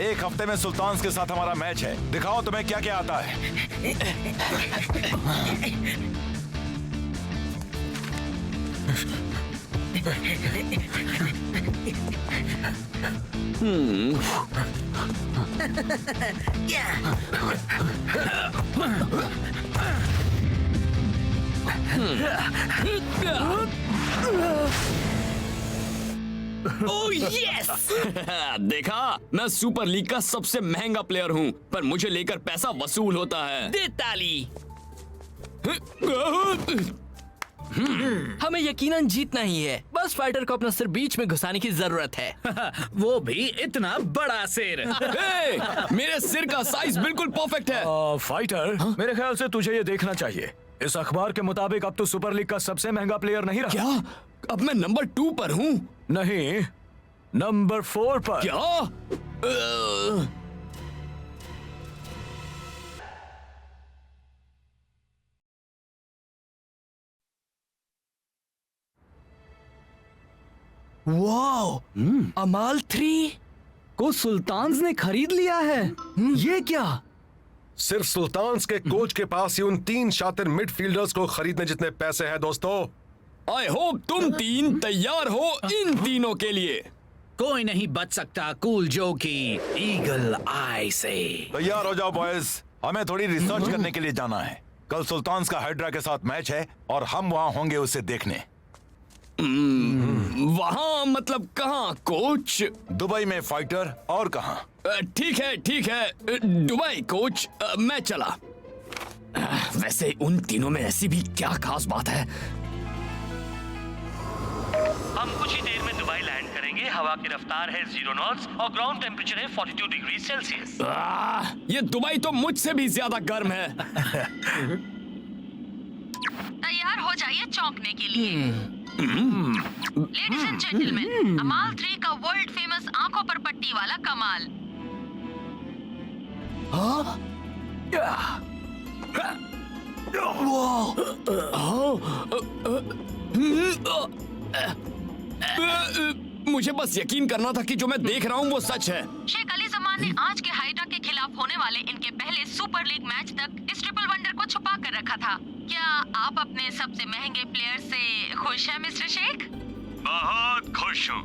एक हफ्ते में सुल्तान्स के साथ हमारा मैच है। दिखाओ तुम्हें क्या क्या आता है। Oh yes! देखा, मैं सुपर लीग का सबसे महंगा प्लेयर हूँ, पर मुझे लेकर पैसा वसूल होता है। दे ताली। हमें यकीनन जीतना ही है। बस फाइटर को अपना सिर बीच में घुसाने की जरूरत है। वो भी इतना बड़ा सिर। हे, मेरे सिर का साइज बिल्कुल परफेक्ट है। फाइटर, मेरे ख्याल से तुझे ये देखना चाहिए। इस अखबार के मुताबिक अब तो सुपर लीग का सबसे महंगा प्लेयर नहीं रहा। क्या? अब मैं नंबर 2 पर हूँ? नहीं, नंबर 4 पर। क्या? वाओ, अमाल 3 को सुल्तान्स ने खरीद लिया है। ये क्या? सिर्फ सुल्तान्स के कोच के पास ही उन 3 शातिर मिडफील्डर्स को खरीदने जितने पैसे हैं दोस्तों। आई होप तुम 3 तैयार हो इन तीनों के लिए। कोई नहीं बच सकता कूल जो की ईगल आई से। तैयार हो जाओ बॉयज, हमें थोड़ी रिसर्च करने के लिए जाना है। कल सुल्तान्स का हाइड्रा के साथ मैच है और हम वहाँ होंगे उसे देखने। वहाँ मतलब कहाँ कोच? दुबई में फाइटर, और कहाँ? ठीक है, दुबई कोच। मैं चला। वैसे उन तीनों में ऐसी भी क्या खास बात है? हम कुछ ही देर में दुबई लैंड करेंगे। हवा की रफ्तार है 0 नॉट्स और ग्राउंड टेम्परेचर है 42 डिग्री सेल्सियस। ये दुबई तो मुझसे भी ज्यादा गर्म है। तैयार हो जाइए चौंकने के लिए। लेडीज एंड जेंटलमैन, अमाल 3 का वर्ल्ड फेमस आंखों पर पट्टी वाला कमाल। मुझे बस यकीन करना था कि जो मैं देख रहा हूँ वो सच है। शेख अली जमान ने आज के हाइड्रा के खिलाफ होने वाले इनके पहले सुपर लीग मैच तक इस ट्रिपल वंडर को छुपा कर रखा था। क्या आप अपने सबसे महंगे प्लेयर से खुश हैं मिस्टर शेख? बहुत खुश हूँ,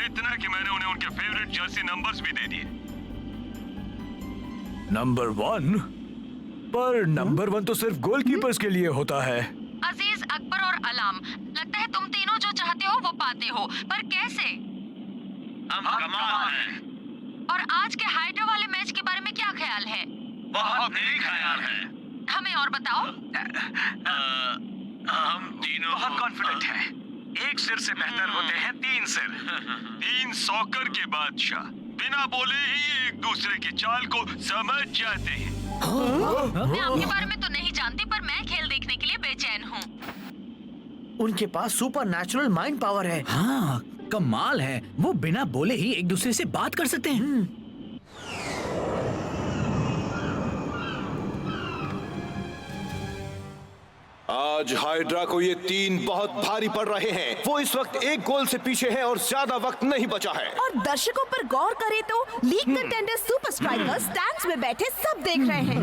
इतना कि मैंने उन्हें उनके फेवरेट जर्सी नंबर्स भी दे दिए। नंबर 1? पर नंबर 1 तो सिर्फ गोलकीपर्स के लिए होता है। अजीज, अकबर और अलाम, लगता है तुम तीनों जो चाहते हो वो पाते हो, पर कैसे? हम कमाल हैं। और आज के हाइड्रा वाले मैच के बारे में क्या ख्याल है? बहुत नेक ख्याल है। हमें और बताओ। हम तीनों बहुत कॉन्फिडेंट हैं। एक सिर से बेहतर होते हैं 3 सिर। 3 सॉकर के बादशाह बिना बोले ही एक दूसरे की चाल को समझ जाते हैं। मैं आपके बारे में तो नहीं जानती, पर मैं खेल देखने के लिए बेचैन हूँ। उनके पास सुपर नेचुरल माइंड पावर है। हाँ, कमाल है। वो बिना बोले ही एक दूसरे से बात कर सकते हैं। आज हाइड्रा को ये 3 बहुत भारी पड़ रहे हैं। वो इस वक्त 1 गोल से पीछे है और ज्यादा वक्त नहीं बचा है। और दर्शकों पर गौर करें तो league contender super strikers stands में बैठे सब देख रहे हैं।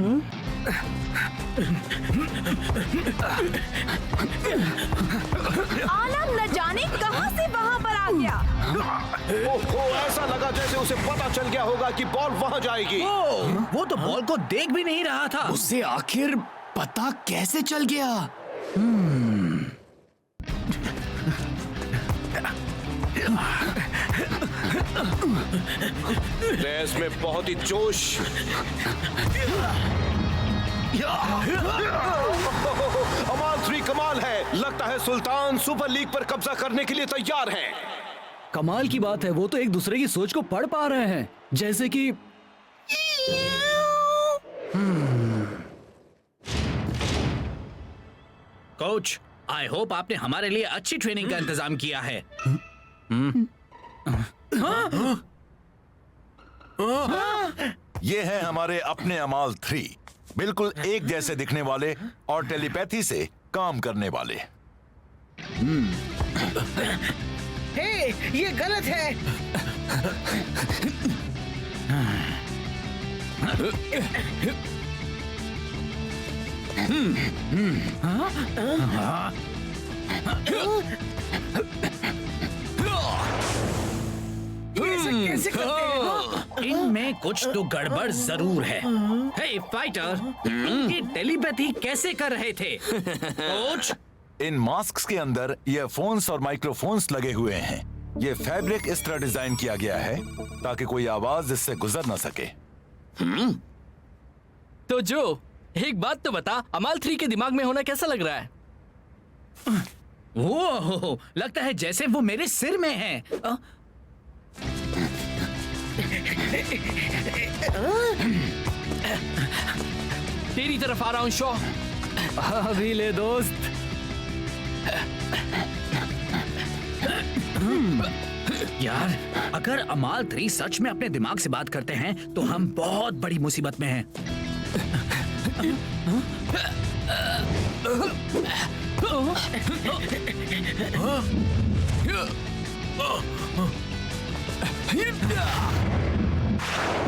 आलम न जाने कहां से वहां पर आ गया। ओहो, ऐसा लगा जैसे उसे पता चल गया होगा कि बॉल वहां जाएगी। वो तो बॉल को देख भी नहीं रहा था। उसे आखिर पता कैसे चल गया? रेस में बहुत ही जोश। अमाल 3 कमाल है। लगता है सुल्तान सुपर लीग पर कब्जा करने के लिए तैयार हैं। कमाल की बात है, वो तो एक दूसरे की सोच को पढ़ पा रहे हैं। जैसे कि कोच, आई होप आपने हमारे लिए अच्छी ट्रेनिंग का इंतजाम किया है। ये है हमारे अपने अमाल 3, बिल्कुल एक जैसे दिखने वाले और टेलीपैथी से काम करने वाले। हे, ये गलत है। कैसे करते हैं? इनमें कुछ तो गड़बड़ जरूर है। हे फाइटर, ये टेलीपैथी कैसे कर रहे थे? कोच, इन मास्क्स के अंदर ईयरफोन्स और माइक्रोफोन्स लगे हुए हैं। ये फैब्रिक इस तरह डिजाइन किया गया है ताकि कोई आवाज इससे गुजर ना सके। तो जो एक बात तो बता, अमाल 3 के दिमाग में होना कैसा लग रहा है? वो लगता है जैसे वो मेरे सिर में है। तेरी तरफ आ रहा हूं शो। अभी ले दोस्त। यार, अगर अमाल 3 सच में अपने दिमाग से बात करते हैं तो हम बहुत बड़ी मुसीबत में हैं।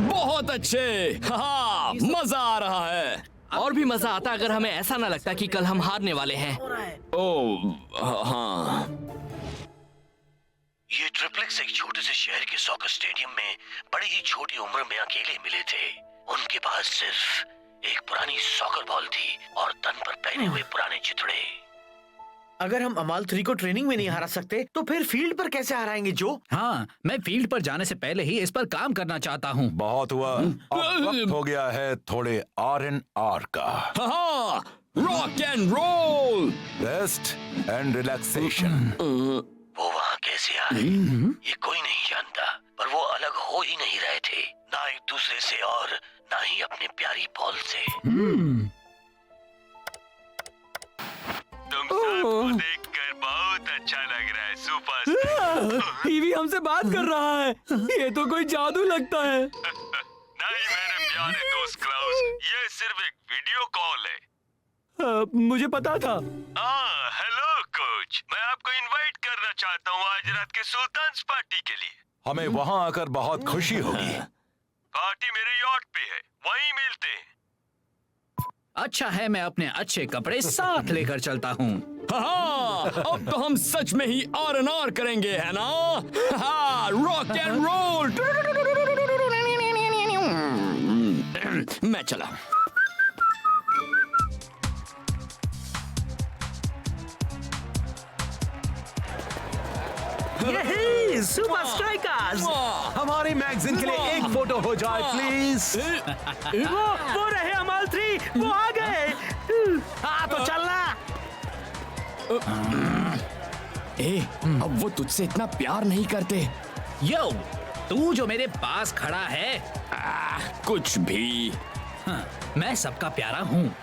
बहुत अच्छे। हाँ, मजा आ रहा है। और भी मजा आता अगर हमें ऐसा ना लगता कि कल हम हारने वाले हैं। ओह हाँ। ये ट्रिप्लेक्स एक छोटे से शहर के सॉकर स्टेडियम में बड़ी ही छोटी उम्र में अकेले मिले थे। उनके पास सिर्फ एक पुरानी सॉकर बॉल थी और तन पर पहने हुए पुराने चिथड़े। अगर हम अमाल 3 को ट्रेनिंग में नहीं हरा सकते तो फिर फील्ड पर कैसे हराएंगे जो? हाँ, मैं फील्ड पर जाने से पहले ही इस पर काम करना चाहता हूँ। बहुत हुआ, अब वक्त हो गया है थोड़े R&R का। हाँ, rock and roll, rest and relaxation. वो वहाँ कैसे आए ये कोई नहीं जानता, पर वो अलग हो ही नहीं रहे थे, ना एक दूसरे से और ना ही अपने प्यारी बॉल से। तुम सबको देखकर बहुत अच्छा लग रहा है सुपरस्टार। टीवी हमसे बात कर रहा है। ये तो कोई जादू लगता है। नहीं मेरे प्यारे दोस्त क्लाउस, ये सिर्फ एक वीडियो कॉल है। मुझे पता था। हेलो कोच, मैं आपको इनवाइट करना चाहता हूँ आज रात के सुल्तान्स पार्टी के लिए। हमें वहाँ आकर बहुत खुशी होगी। पार्टी मेरे यॉट पे है, वहीं मिलते हैं। अच्छा है, मैं अपने अच्छे कपड़े साथ लेकर चलता हूँ। हाँ, अब तो हम सच में ही R&R करेंगे, है ना? हाँ, रॉक एंड रोल। मैं चला। यही सुपर स्ट्राइकर्स। हमारी मैगजीन के लिए एक फोटो हो जाए प्लीज। वो रहे अमाल 3, वो आ गए। हाँ तो चलना। अब वो तुझसे इतना प्यार नहीं करते। यो, तू जो मेरे पास खड़ा है, कुछ भी। हाँ, मैं सबका प्यारा हूँ।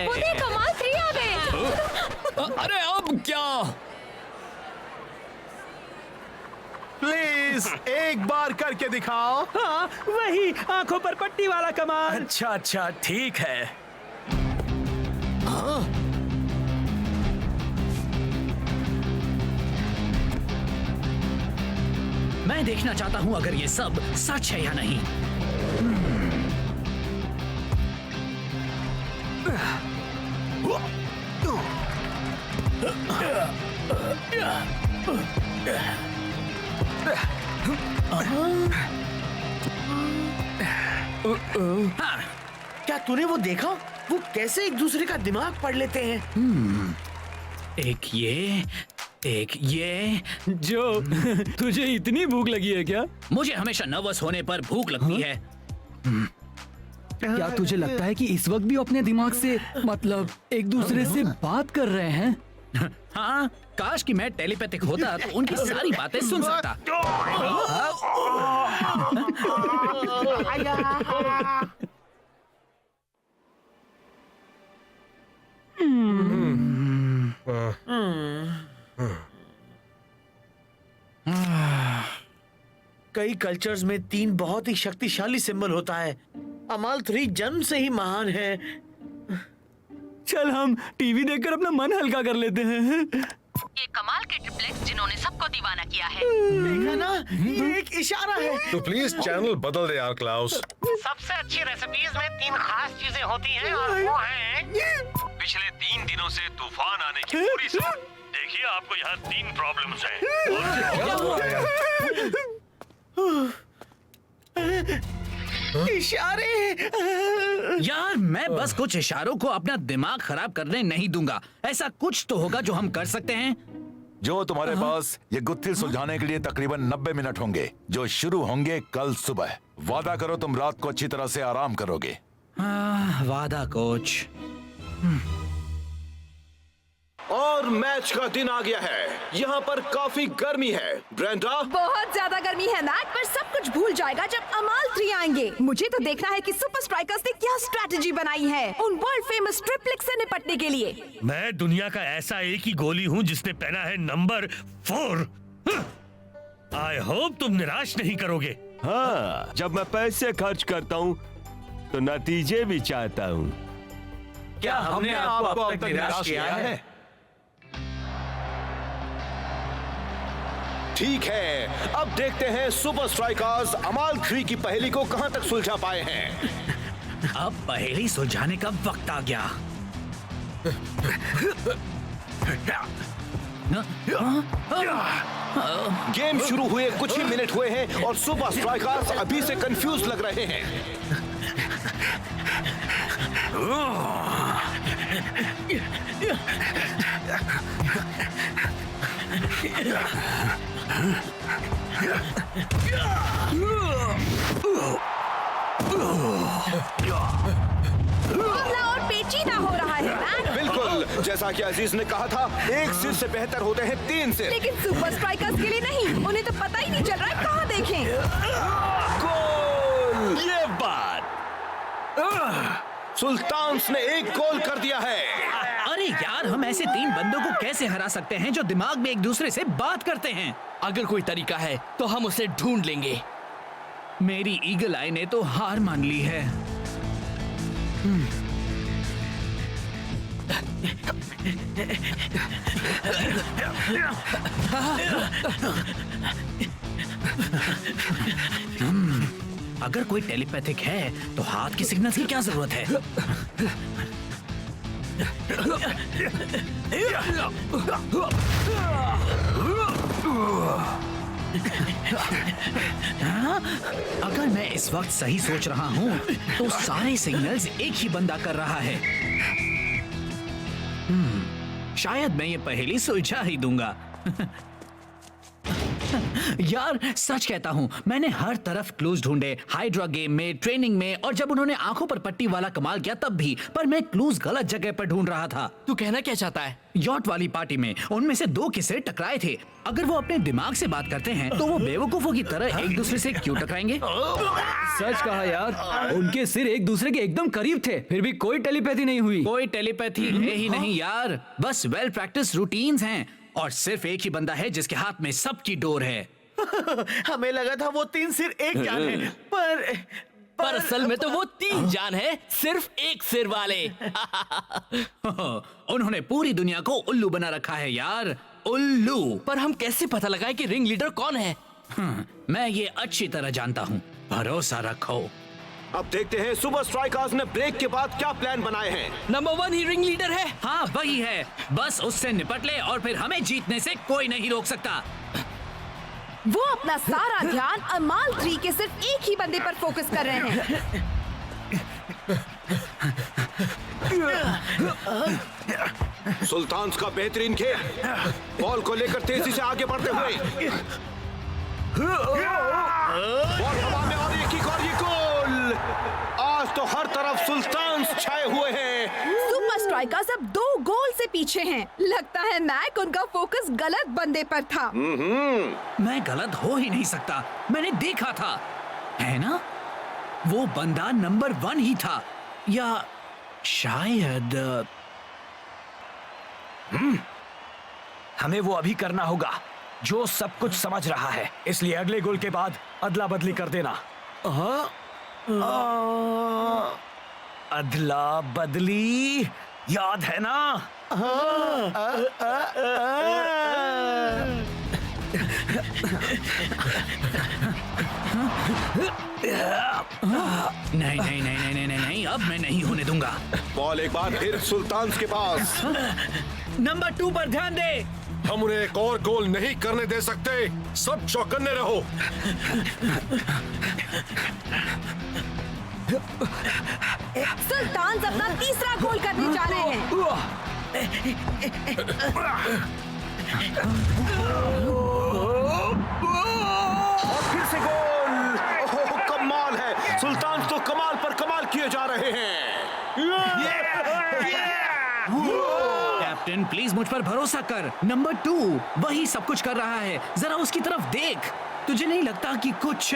वो देख, अमाल 3 आ गए। अरे अब क्या? प्लीज एक बार करके दिखाओ। हाँ, वही आंखों पर पट्टी वाला कमाल। अच्छा अच्छा, ठीक है। मैं देखना चाहता हूँ अगर ये सब सच है या नहीं। हाँ, क्या तूने वो देखा? वो कैसे एक दूसरे का दिमाग पढ़ लेते हैं। एक ये जो तुझे इतनी भूख लगी है क्या? मुझे हमेशा नर्वस होने पर भूख लगती है। क्या तुझे लगता है कि इस वक्त भी अपने दिमाग से मतलब एक दूसरे से बात कर रहे हैं? हाँ, काश कि मैं टेलीपैथिक होता तो उनकी सारी बातें सुन सकता। कई कल्चर्स में 3 बहुत ही शक्तिशाली सिंबल होता है। अमाल 3 जन्म से ही महान है। चल हम टीवी देखकर अपना मन हल्का कर लेते हैं। ये कमाल के ट्रिपलेट्स जिन्होंने सबको दीवाना किया है। देखा ना, ये एक इशारा है। तो प्लीज चैनल बदल दे यार क्लाउस। सबसे अच्छी रेसिपीज में 3 खास चीजें होती हैं और वो हैं पिछले 3 दिनों से तूफान आने की पूरी देखिए आपको यहाँ 3 प्रॉब्लम्स हैं। इशारे। यार मैं बस कुछ इशारों को अपना दिमाग खराब करने नहीं दूंगा। ऐसा कुछ तो होगा जो हम कर सकते हैं। जो तुम्हारे पास ये गुत्थी सुलझाने के लिए तकरीबन 90 मिनट होंगे, जो शुरू होंगे कल सुबह। वादा करो तुम रात को अच्छी तरह से आराम करोगे। वादा कोच। और मैच का दिन आ गया है। यहाँ पर काफी गर्मी है। ब्रेंडा, बहुत ज्यादा गर्मी है मैक, पर सब कुछ भूल जाएगा जब अमाल 3 आएंगे। मुझे तो देखना है कि सुपर स्ट्राइकर्स ने क्या स्ट्रेटजी बनाई है उन वर्ल्ड फेमस ट्रिपलेक्स से निपटने के लिए। मैं दुनिया का ऐसा एक ही गोली हूँ जिसने पहना है नंबर 4। आई होप तुम निराश नहीं करोगे। हाँ, जब मैं पैसे खर्च करता हूँ तो नतीजे भी चाहता हूँ। क्या हमने आपको अब तक निराश किया है? ठीक है, अब देखते हैं सुपर स्ट्राइकर्स अमाल 3 की पहेली को कहां तक सुलझा पाए हैं। अब पहेली सुलझाने का वक्त आ गया। गेम शुरू हुए कुछ ही मिनट हुए हैं और सुपर स्ट्राइकर्स अभी से कंफ्यूज लग रहे हैं। मामला और पेचीदा हो रहा है मैक। बिल्कुल, जैसा कि अजीज ने कहा था, एक सिर से बेहतर होते हैं 3 सिर। लेकिन सुपर स्ट्राइकर्स के लिए नहीं, उन्हें तो पता ही नहीं चल रहा है कहाँ देखें। गोल! ये बात सुल्तान्स ने एक गोल कर दिया है। अरे यार, हम ऐसे 3 बंदों को कैसे हरा सकते हैं जो दिमाग में एक दूसरे से बात करते हैं? अगर कोई तरीका है तो हम उसे ढूंढ लेंगे। मेरी ईगल आई ने तो हार मान ली है। अगर कोई टेलीपैथिक है तो हाथ की सिग्नल्स की क्या जरूरत है? अगर मैं इस वक्त सही सोच रहा हूँ तो सारे सिग्नल्स एक ही बंदा कर रहा है। शायद मैं ये पहेली सुलझा ही दूंगा। यार सच कहता हूँ, मैंने हर तरफ क्लूज ढूंढे, हाइड्रा गेम में, ट्रेनिंग में, और जब उन्होंने आंखों पर पट्टी वाला कमाल किया तब भी, पर मैं क्लूज गलत जगह पर ढूंढ रहा था। तू कहना क्या चाहता है? यॉट वाली पार्टी में उनमें से 2 किस्से टकराए थे। अगर वो अपने दिमाग से बात करते हैं तो वो बेवकूफों की तरह एक दूसरे से क्यों टकराएंगे? सच कहा यार, उनके सिर एक दूसरे के एकदम करीब थे, फिर भी कोई टेलीपैथी नहीं हुई। कोई टेलीपैथी है ही नहीं यार, बस वेल प्रैक्टिस रूटीन्स हैं और सिर्फ एक ही बंदा है जिसके हाथ में सबकी डोर है। हमें लगा था वो 3 सिर एक जान है, पर असल में तो वो 3 जान है, सिर्फ एक सिर वाले। उन्होंने पूरी दुनिया को उल्लू बना रखा है यार, उल्लू। पर हम कैसे पता लगाए कि रिंग लीडर कौन है? मैं ये अच्छी तरह जानता हूँ, भरोसा रखो। अब देखते हैं सुपर स्ट्राइकर्स ने ब्रेक के बाद क्या प्लान बनाए हैं। नंबर 1 ही रिंग लीडर है। हाँ वही है, बस उससे निपट ले और फिर हमें जीतने से कोई नहीं रोक सकता। वो अपना सारा ध्यान अमाल 3 के सिर्फ एक ही बंदे पर फोकस कर रहे हैं। सुल्तान्स का बेहतरीन खेल, बॉल को लेकर तेजी से आगे बढ़ते हुए, बॉल हवा में और एक और ये गोल। आज तो हर तरफ सुल्तान्स छाए हुए हैं। सुपर स्ट्राइकर्स अब 2 गोल से पीछे हैं। लगता है मैक उनका फोकस गलत बंदे पर था। मैं गलत हो ही नहीं सकता, मैंने देखा था, है ना? वो बंदा नंबर 1 ही था, या शायद हमें वो अभी करना होगा जो सब कुछ समझ रहा है, इसलिए अगले गोल के बाद अदला बदली कर देना। अदला बदली। याद है ना? नहीं नहीं नहीं नहीं नहीं नहीं नहीं, अब मैं नहीं होने दूंगा। बॉल एक बार फिर सुल्तान के पास। नंबर 2 पर ध्यान दे। हम उन्हें एक और गोल नहीं करने दे सकते। सब चौकन्ने रहो। सुल्तान अपना तीसरा गोल करने जा रहे हैं। और फिर से गोल। ओह, कमाल है। सुल्तान तो कमाल पर कमाल किए जा रहे हैं। कैप्टन प्लीज मुझ पर भरोसा कर। नंबर 2 वही सब कुछ कर रहा है, जरा उसकी तरफ देख। तुझे नहीं लगता कि कुछ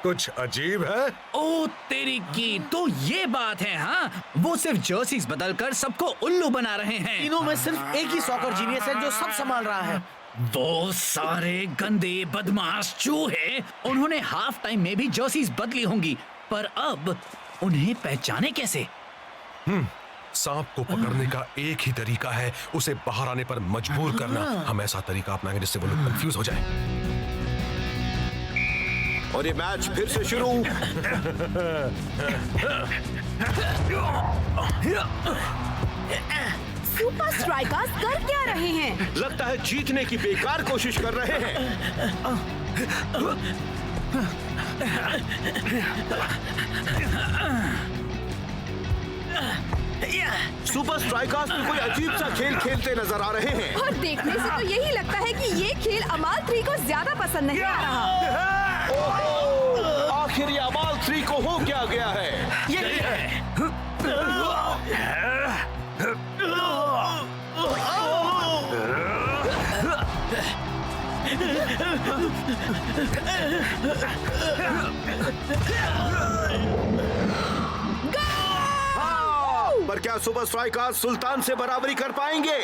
कुछ अजीब है? ओ तेरी की, तो ये बात है। हाँ, वो सिर्फ जर्सीज बदलकर सबको उल्लू बना रहे हैं। तीनों में सिर्फ एक ही सॉकर जीनियस है जो सब संभाल रहा है। वो सारे गंदे बदमाश चूहे, उन्होंने हाफ टाइम में भी जर्सीज बदली होंगी, पर अब उन्हें पहचाने कैसे? सांप को पकड़ने का एक ही तरीका है, उसे बाहर आने पर मजबूर करना। हम ऐसा तरीका अपनाएंगे जिससे वो लोग कंफ्यूज हो जाए। और ये मैच फिर से शुरू। सुपर स्ट्राइकर्स कर क्या रहे हैं? लगता है जीतने की बेकार कोशिश कर रहे हैं। सुपर स्ट्राइकर्स में कोई अजीब सा खेल खेलते नजर आ रहे हैं। और देखने से तो यही लगता है कि ये खेल अमाल 3 को ज्यादा पसंद नहीं आ रहा। आखिर ये अमाल 3 को हो क्या गया है? पर क्या सुपर स्ट्राइकर्स सुल्तान से बराबरी कर पाएंगे?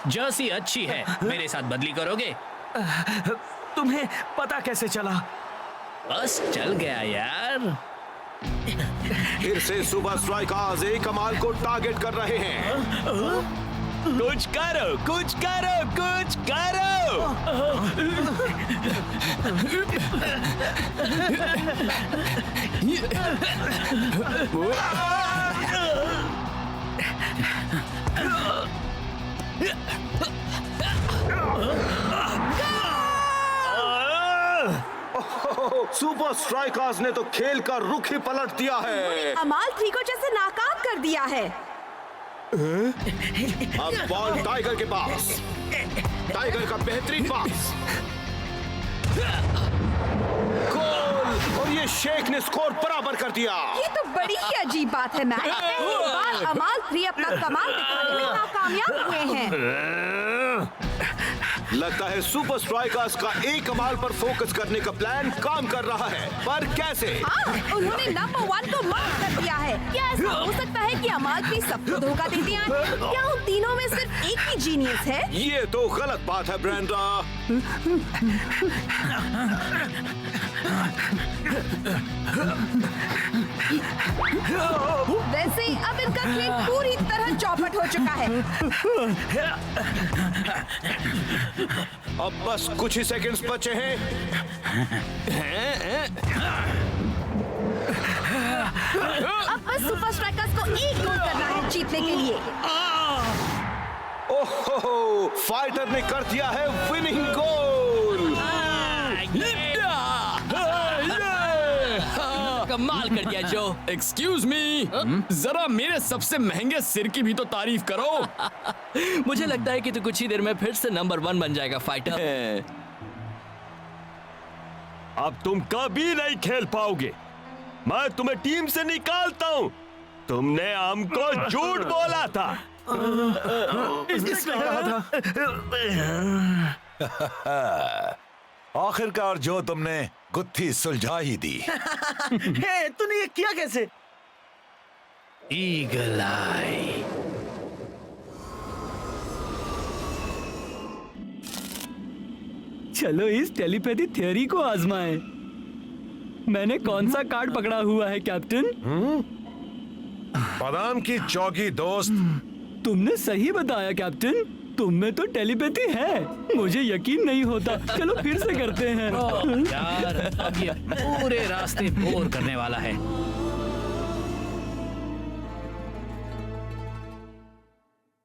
जर्सी अच्छी है, मेरे साथ बदली करोगे? तुम्हें पता कैसे चला? बस चल गया यार। फिर से सुपर स्ट्राइकर्स एक कमाल को टारगेट कर रहे हैं। कुछ करो, कुछ करो, कुछ करो। सुपर स्ट्राइकर्स ने तो खेल का रुख ही पलट दिया है। अमाल 3 को जैसे नाकाम कर दिया है। अब बॉल टाइगर के पास। टाइगर का बेहतरीन पास। गोल। और ये शेख ने स्कोर बराबर कर दिया। ये तो बड़ी ही अजीब बात है मैच। पहली बार अमाल 3 अपना कमाल दिखाने में नाकामयाब हुए हैं। लगता है सुपर स्ट्राइकर्स का एक कमाल पर फोकस करने का प्लान काम कर रहा है, पर कैसे? हाँ, उन्होंने नंबर 1 को मार्क कर दिया है। क्या ऐसा हो सकता है कि अमाल 3 सबको धोखा दे दिया है? क्या उन तीनों में सिर्फ एक ही जीनियस है? ये तो गलत बात है ब्रेंडा। वैसे अब इनका खेल पूरी तरह चौपट हो चुका है। अब बस कुछ ही सेकंड्स बचे हैं। अब बस सुपर स्ट्राइकर्स को एक गोल करना है जीतने के लिए। ओहो, फाइटर ने कर दिया है विनिंग गोल। कमाल कर दिया जो। एक्सक्यूज मी, जरा मेरे सबसे महंगे सिर की भी तो तारीफ करो। मुझे लगता है कि तू कुछ ही देर में फिर से नंबर 1 बन जाएगा फाइटर। अब तुम कभी नहीं खेल पाओगे। मैं तुम्हें टीम से निकालता हूँ। तुमने हमको झूठ बोला था। इसने कहा था। आखिरकार जो तुमने गुत्थी सुलझा ही दी। तूने ये किया कैसे? ईगल आई। चलो इस टेलीपैथी थ्योरी को आजमाएं। मैंने कौन सा कार्ड पकड़ा हुआ है कैप्टन? बादाम की चौकी दोस्त। तुमने सही बताया कैप्टन, तुम में तो टेलीपैथी है। मुझे यकीन नहीं होता। चलो फिर से करते हैं। यार अब ये पूरे रास्ते बोर करने वाला है।